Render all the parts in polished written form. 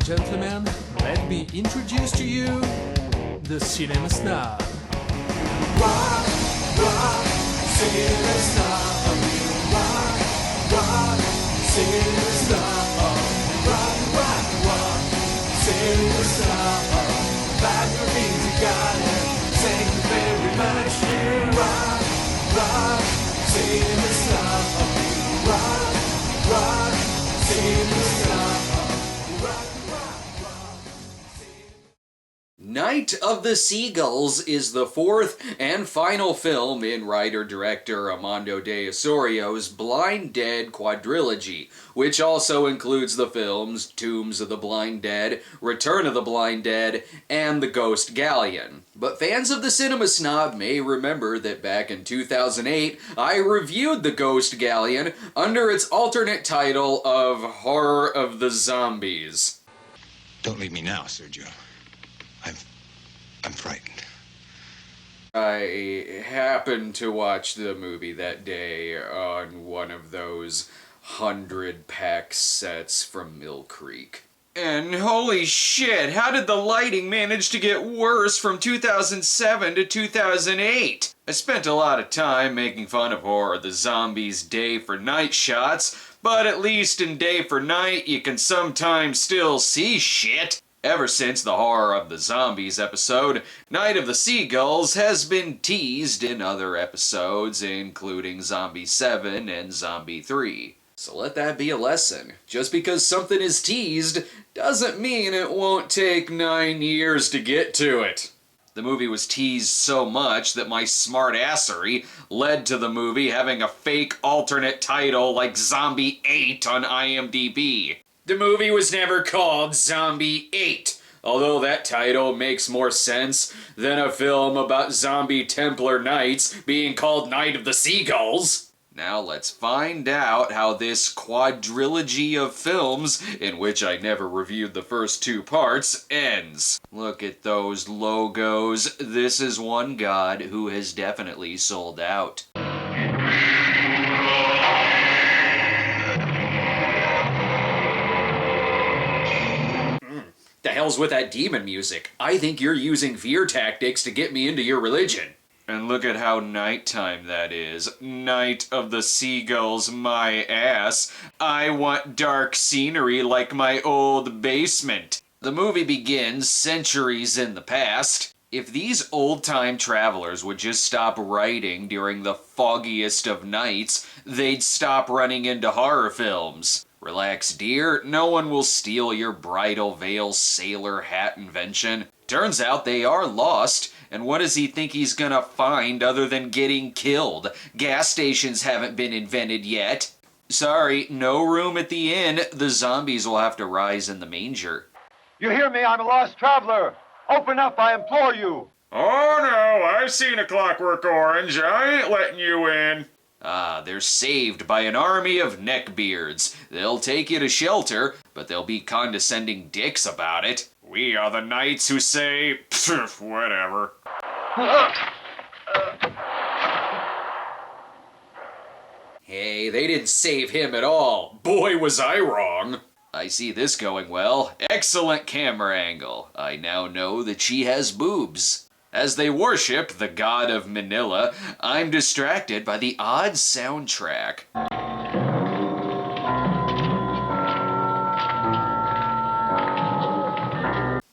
gentlemen, let me introduce to you the Cinema Snob. Rock, rock, Cinema Snob. Rock, rock, Cinema Snob. Rock, rock, rock, Cinema Snob. Five your means you got it. Thank you very much. Rock, rock, Cinema Snob. Rock, rock, Cinema Snob. Night of the Seagulls is the fourth and final film in writer-director Armando de Osorio's Blind Dead quadrilogy, which also includes the films Tombs of the Blind Dead, Return of the Blind Dead, and The Ghost Galleon. But fans of the Cinema Snob may remember that back in 2008, I reviewed The Ghost Galleon under its alternate title of Horror of the Zombies. Don't leave me now, Sergio. I'm frightened. I happened to watch the movie that day on one of those 100-pack sets from Mill Creek. And holy shit, how did the lighting manage to get worse from 2007 to 2008? I spent a lot of time making fun of Horror of the Zombies' day for night shots, but at least in day for night you can sometimes still see shit. Ever since the Horror of the Zombies episode, Night of the Seagulls has been teased in other episodes, including Zombie 7 and Zombie 3. So let that be a lesson. Just because something is teased doesn't mean it won't take 9 years to get to it. The movie was teased so much that my smartassery led to the movie having a fake alternate title like Zombie 8 on IMDb. The movie was never called Zombie 8, although that title makes more sense than a film about zombie Templar knights being called Night of the Seagulls. Now let's find out how this quadrilogy of films, in which I never reviewed the first two parts, ends. Look at those logos. This is one god who has definitely sold out. The hell's with that demon music? I think you're using fear tactics to get me into your religion. And look at how nighttime that is. Night of the Seagulls, my ass. I want dark scenery like my old basement. The movie begins centuries in the past. If these old-time travelers would just stop writing during the foggiest of nights, they'd stop running into horror films. Relax, dear. No one will steal your bridal veil sailor hat invention. Turns out they are lost, and what does he think he's gonna find other than getting killed? Gas stations haven't been invented yet. Sorry, no room at the inn. The zombies will have to rise in the manger. You hear me? I'm a lost traveler. Open up, I implore you. Oh no, I've seen a Clockwork Orange. I ain't letting you in. Ah, they're saved by an army of neckbeards. They'll take you to shelter, but they'll be condescending dicks about it. We are the knights who say, pfft, whatever. Hey, they didn't save him at all. Boy, was I wrong. I see this going well. Excellent camera angle. I now know that she has boobs. As they worship the god of Manila, I'm distracted by the odd soundtrack.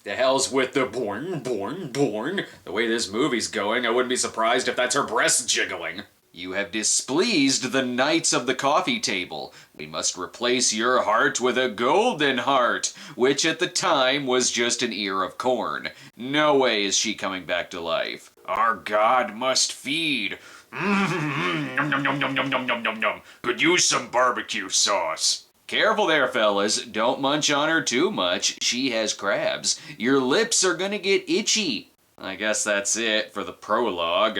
The hell's with the boing, boing, boing? The way this movie's going, I wouldn't be surprised if that's her breasts jiggling. You have displeased the knights of the coffee table. We must replace your heart with a golden heart, which at the time was just an ear of corn. No way is she coming back to life. Our god must feed. Nom nom nom nom nom nom nom nom nom. Could use some barbecue sauce. Careful there, fellas. Don't munch on her too much. She has crabs. Your lips are gonna get itchy. I guess that's it for the prologue.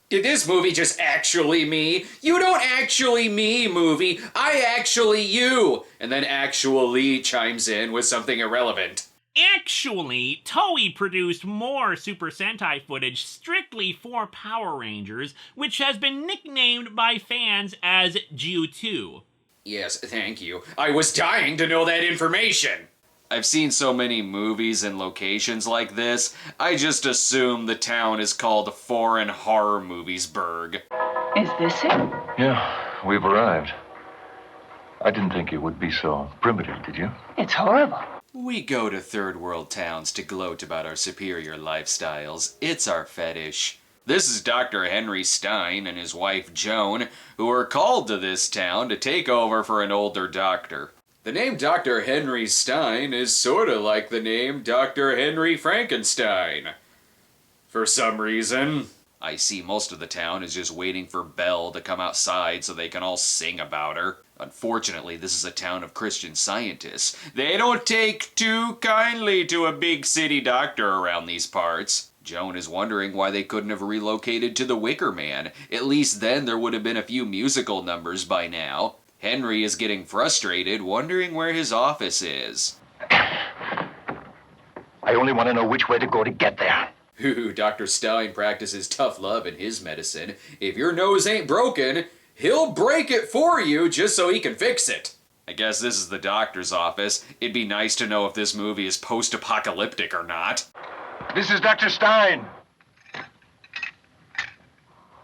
Did this movie just actually me? You don't actually me, movie. I actually you. And then actually chimes in with something irrelevant. Actually, Toei produced more Super Sentai footage strictly for Power Rangers, which has been nicknamed by fans as Jiu-2. Yes, thank you. I was dying to know that information! I've seen so many movies and locations like this, I just assume the town is called Foreign Horror Moviesburg. Is this it? Yeah, we've arrived. I didn't think it would be so primitive, did you? It's horrible. We go to third world towns to gloat about our superior lifestyles. It's our fetish. This is Dr. Henry Stein and his wife Joan, who are called to this town to take over for an older doctor. The name Dr. Henry Stein is sorta like the name Dr. Henry Frankenstein. For some reason. I see most of the town is just waiting for Belle to come outside so they can all sing about her. Unfortunately, this is a town of Christian Scientists. They don't take too kindly to a big city doctor around these parts. Joan is wondering why they couldn't have relocated to the Wicker Man. At least then there would have been a few musical numbers by now. Henry is getting frustrated, wondering where his office is. I only want to know which way to go to get there. Ooh, Dr. Stein practices tough love in his medicine. If your nose ain't broken, he'll break it for you just so he can fix it. I guess this is the doctor's office. It'd be nice to know if this movie is post-apocalyptic or not. This is Dr. Stein.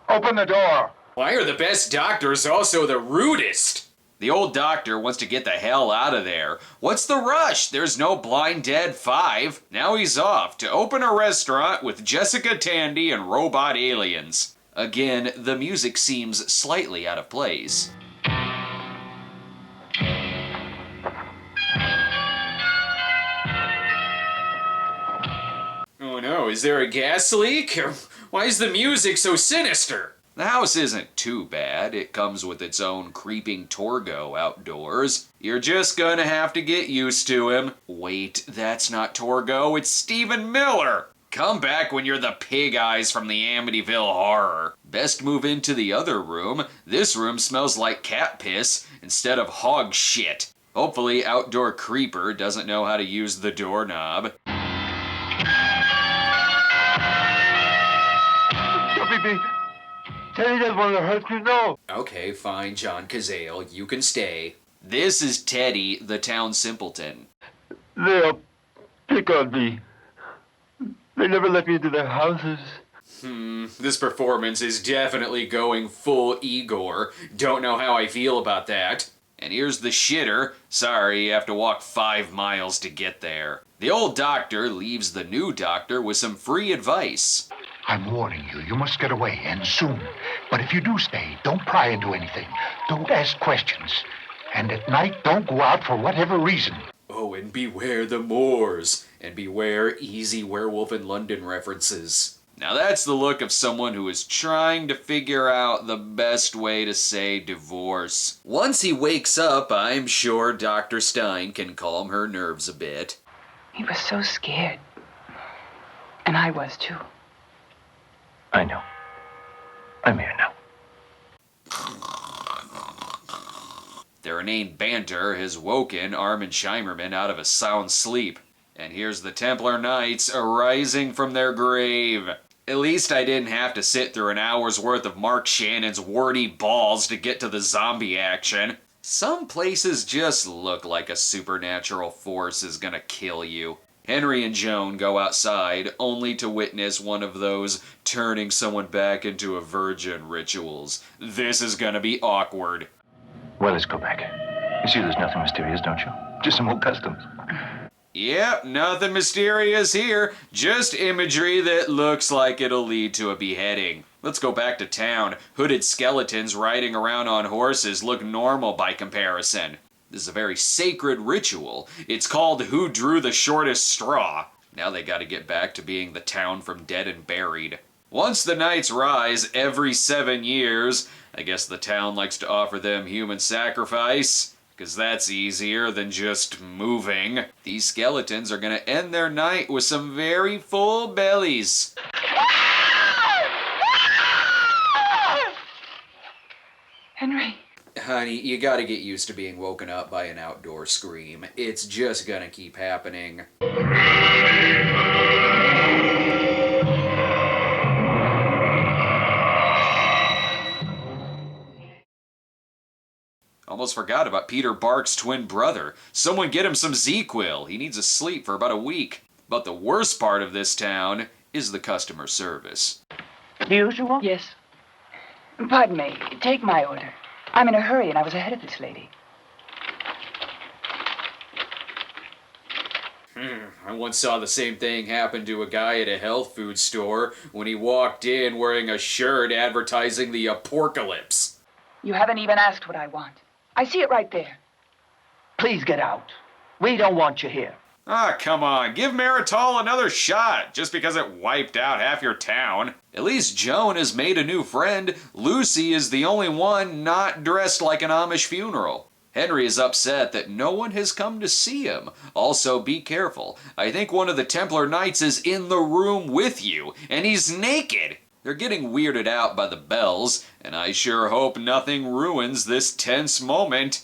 Open the door. Why are the best doctors also the rudest? The old doctor wants to get the hell out of there. What's the rush? There's no Blind Dead 5. Now he's off to open a restaurant with Jessica Tandy and robot aliens. Again, the music seems slightly out of place. Oh no, is there a gas leak? Why is the music so sinister? The house isn't too bad. It comes with its own creeping Torgo outdoors. You're just gonna have to get used to him. Wait, that's not Torgo, it's Stephen Miller! Come back when you're the pig eyes from the Amityville Horror. Best move into the other room. This room smells like cat piss instead of hog shit. Hopefully Outdoor Creeper doesn't know how to use the doorknob. Don't be me. Teddy doesn't want to hurt you, no. Okay, fine, John Cazale, you can stay. This is Teddy, the town simpleton. They'll pick on me. They never let me into their houses. This performance is definitely going full Igor. Don't know how I feel about that. And here's the shitter. Sorry, you have to walk 5 miles to get there. The old doctor leaves the new doctor with some free advice. I'm warning you, you must get away, and soon. But if you do stay, don't pry into anything. Don't ask questions. And at night, don't go out for whatever reason. Oh, and beware the Moors. And beware easy Werewolf in London references. Now that's the look of someone who is trying to figure out the best way to say divorce. Once he wakes up, I'm sure Dr. Stein can calm her nerves a bit. He was so scared. And I was too. I know. I'm here now. Their inane banter has woken Armin Scheimerman out of a sound sleep. And here's the Templar Knights arising from their grave. At least I didn't have to sit through an hour's worth of Mark Shannon's warty balls to get to the zombie action. Some places just look like a supernatural force is gonna kill you. Henry and Joan go outside, only to witness one of those turning someone back into a virgin rituals. This is gonna be awkward. Well, let's go back. You see, there's nothing mysterious, don't you? Just some old customs. Yep, nothing mysterious here. Just imagery that looks like it'll lead to a beheading. Let's go back to town. Hooded skeletons riding around on horses look normal by comparison. This is a very sacred ritual. It's called Who Drew the Shortest Straw. Now they gotta get back to being the town from Dead and Buried. Once the knights rise every 7 years, I guess the town likes to offer them human sacrifice, because that's easier than just moving. These skeletons are gonna end their night with some very full bellies. Henry. Honey, you gotta get used to being woken up by an outdoor scream. It's just gonna keep happening. Almost forgot about Peter Bark's twin brother. Someone get him some Z-Quil. He needs to sleep for about a week. But the worst part of this town is the customer service. The usual? Yes. Pardon me. Take my order. I'm in a hurry and I was ahead of this lady. I once saw the same thing happen to a guy at a health food store when he walked in wearing a shirt advertising the apocalypse. You haven't even asked what I want. I see it right there. Please get out. We don't want you here. Ah, come on, give Maritol another shot, just because it wiped out half your town. At least Joan has made a new friend. Lucy is the only one not dressed like an Amish funeral. Henry is upset that no one has come to see him. Also, be careful. I think one of the Templar Knights is in the room with you, and he's naked. They're getting weirded out by the bells, and I sure hope nothing ruins this tense moment.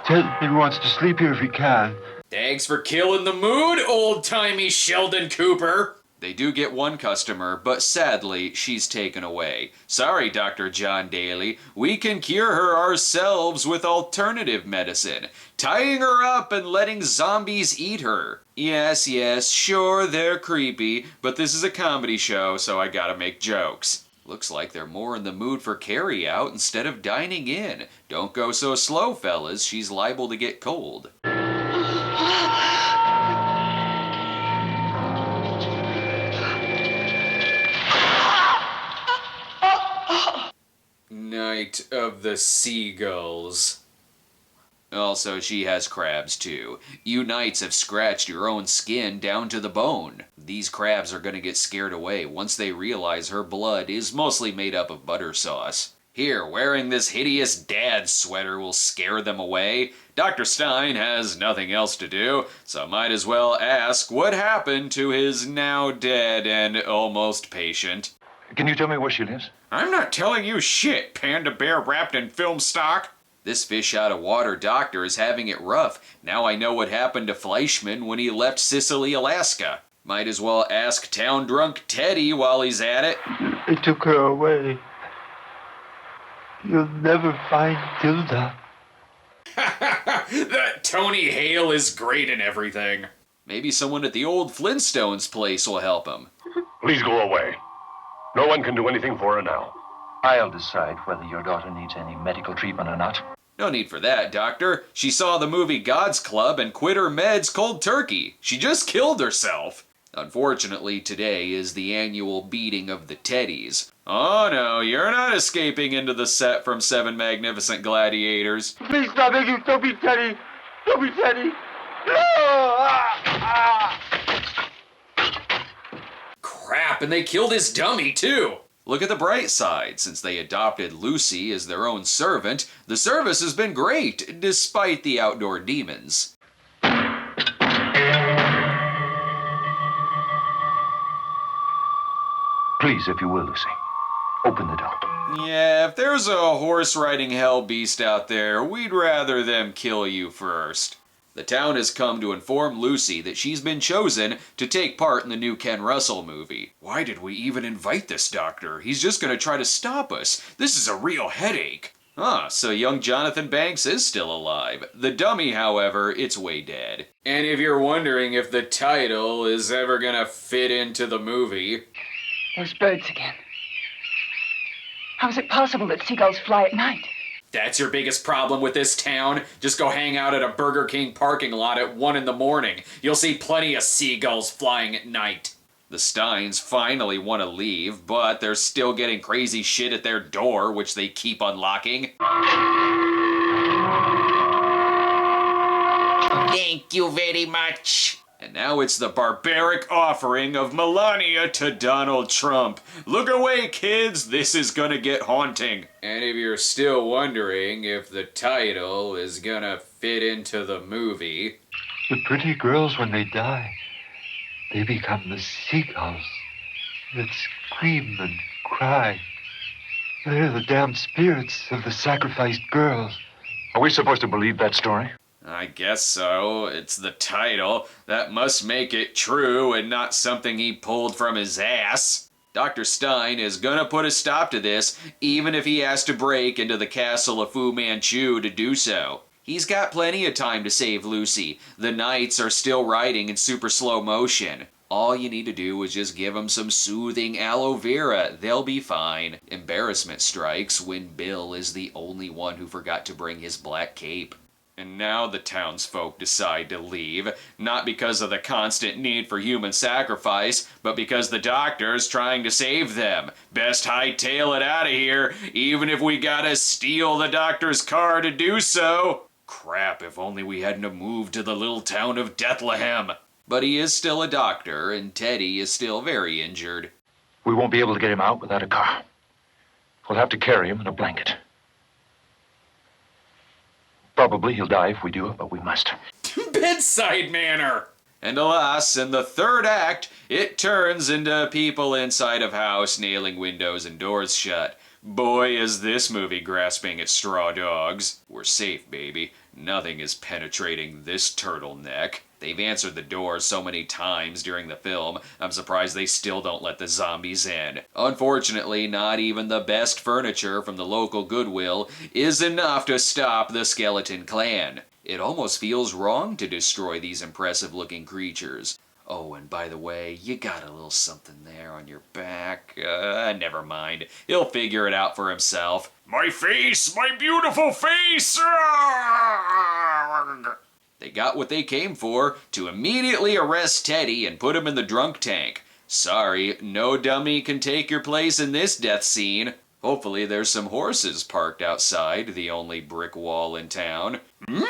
He wants to sleep here if he can. Thanks for killing the mood, old-timey Sheldon Cooper. They do get one customer, but sadly, she's taken away. Sorry, Dr. John Daly. We can cure her ourselves with alternative medicine. Tying her up and letting zombies eat her. Yes, sure, they're creepy, but this is a comedy show, so I gotta make jokes. Looks like they're more in the mood for carry-out instead of dining in. Don't go so slow, fellas. She's liable to get cold. Night of the Seagulls. Also, she has crabs too. You knights have scratched your own skin down to the bone. These crabs are gonna get scared away once they realize her blood is mostly made up of butter sauce. Here, wearing this hideous dad sweater will scare them away. Dr. Stein has nothing else to do, so might as well ask what happened to his now dead and almost patient. Can you tell me where she lives? I'm not telling you shit, panda bear wrapped in film stock. This fish out of water doctor is having it rough. Now I know what happened to Fleischman when he left Sicily, Alaska. Might as well ask town drunk Teddy while he's at it. They took her away. You'll never find Tilda. That Tony Hale is great in everything. Maybe someone at the old Flintstones place will help him. Please go away. No one can do anything for her now. I'll decide whether your daughter needs any medical treatment or not. No need for that, Doctor. She saw the movie God's Club and quit her meds cold turkey. She just killed herself. Unfortunately, today is the annual beating of the Teddies. Oh no, you're not escaping into the set from Seven Magnificent Gladiators. Please stop it, you don't be Teddy. Don't be Teddy. No! Crap, and they killed his dummy too. Look at the bright side. Since they adopted Lucy as their own servant, the service has been great, despite the outdoor demons. Please, if you will, Lucy, open the door. Yeah, if there's a horse-riding hell beast out there, we'd rather them kill you first. The town has come to inform Lucy that she's been chosen to take part in the new Ken Russell movie. Why did we even invite this doctor? He's just gonna try to stop us. This is a real headache. Ah, so young Jonathan Banks is still alive. The dummy, however, it's way dead. And if you're wondering if the title is ever gonna fit into the movie... Those birds again. How is it possible that seagulls fly at night? That's your biggest problem with this town? Just go hang out at a Burger King parking lot at 1 in the morning. You'll see plenty of seagulls flying at night. The Steins finally want to leave, but they're still getting crazy shit at their door, which they keep unlocking. Thank you very much. And now it's the barbaric offering of Melania to Donald Trump. Look away, kids, this is gonna get haunting. And if you're still wondering if the title is gonna fit into the movie... The pretty girls, when they die, they become the seagulls that scream and cry. They're the damned spirits of the sacrificed girls. Are we supposed to believe that story? I guess so. It's the title. That must make it true and not something he pulled from his ass. Dr. Stein is gonna put a stop to this, even if he has to break into the castle of Fu Manchu to do so. He's got plenty of time to save Lucy. The knights are still riding in super slow motion. All you need to do is just give them some soothing aloe vera. They'll be fine. Embarrassment strikes when Bill is the only one who forgot to bring his black cape. And now the townsfolk decide to leave, not because of the constant need for human sacrifice, but because the doctor's trying to save them. Best hightail it out of here, even if we gotta steal the doctor's car to do so. Crap, if only we hadn't moved to the little town of Bethlehem. But he is still a doctor, and Teddy is still very injured. We won't be able to get him out without a car. We'll have to carry him in a blanket. Probably he'll die if we do it, but we must. Bedside manner! And alas, in the third act, it turns into people inside of house nailing windows and doors shut. Boy, is this movie grasping at straw dogs. We're safe, baby. Nothing is penetrating this turtleneck. They've answered the door so many times during the film, I'm surprised they still don't let the zombies in. Unfortunately, not even the best furniture from the local Goodwill is enough to stop the skeleton clan. It almost feels wrong to destroy these impressive-looking creatures. Oh, and by the way, you got a little something there on your back. Never mind. He'll figure it out for himself. My face! My beautiful face! They got what they came for, to immediately arrest Teddy and put him in the drunk tank. Sorry, no dummy can take your place in this death scene. Hopefully there's some horses parked outside the only brick wall in town. Nom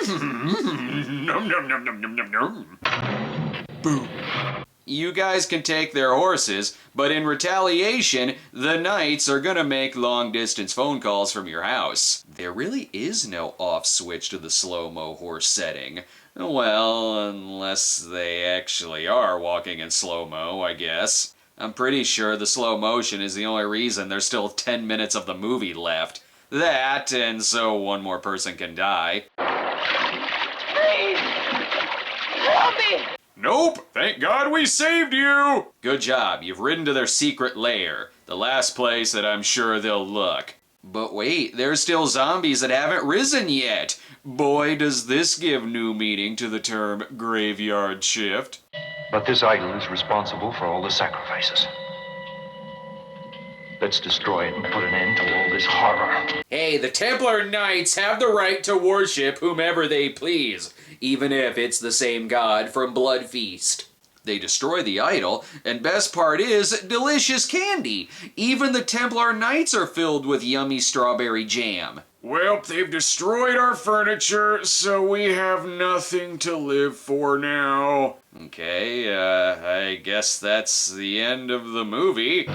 nom nom nom nom nom nom. Boom. You guys can take their horses, but in retaliation, the knights are gonna make long-distance phone calls from your house. There really is no off switch to the slow-mo horse setting. Well, unless they actually are walking in slow-mo, I guess. I'm pretty sure the slow motion is the only reason there's still 10 minutes of the movie left. That, and so one more person can die. Please! Help me! Nope! Thank God we saved you! Good job, you've ridden to their secret lair. The last place that I'm sure they'll look. But wait, there's still zombies that haven't risen yet. Boy, does this give new meaning to the term graveyard shift. But this idol is responsible for all the sacrifices. Let's destroy it and put an end to all this horror. Hey, the Templar Knights have the right to worship whomever they please, even if it's the same god from Blood Feast. They destroy the idol, and best part is, delicious candy. Even the Templar Knights are filled with yummy strawberry jam. Well, they've destroyed our furniture, so we have nothing to live for now. Okay, I guess that's the end of the movie.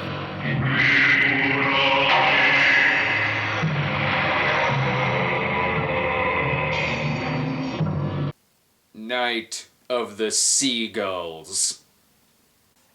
Night of the Seagulls.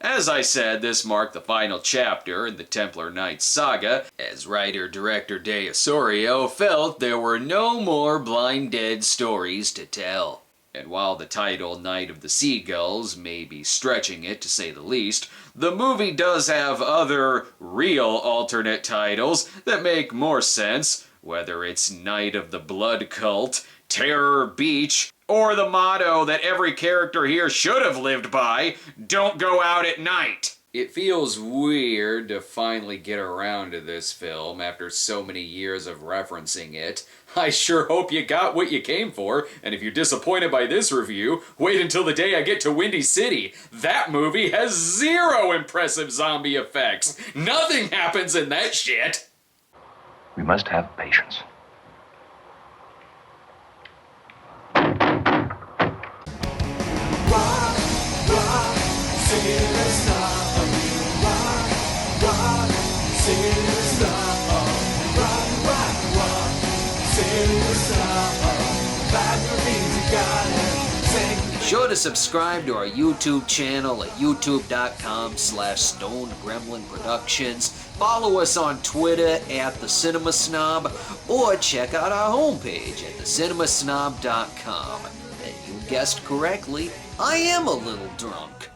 As I said, this marked the final chapter in the Templar Knights saga, as writer-director De Osorio felt there were no more Blind Dead stories to tell. And while the title Night of the Seagulls may be stretching it to say the least, the movie does have other real alternate titles that make more sense, whether it's Night of the Blood Cult, Terror Beach, or the motto that every character here should have lived by, don't go out at night. It feels weird to finally get around to this film after so many years of referencing it. I sure hope you got what you came for, and if you're disappointed by this review, wait until the day I get to Windy City. That movie has zero impressive zombie effects. Nothing happens in that shit. We must have patience. Rock, rock, Cinema Snob. Rock, Cinema Snob. Rock, Cinema Snob. 5 movies you gotta sing. sure to subscribe to our YouTube channel at youtube.com/StoneGremlinProductions. Follow us on Twitter at the Cinema Snob, or check out our homepage at thecinemasnob.com. And you guessed correctly, I am a little drunk.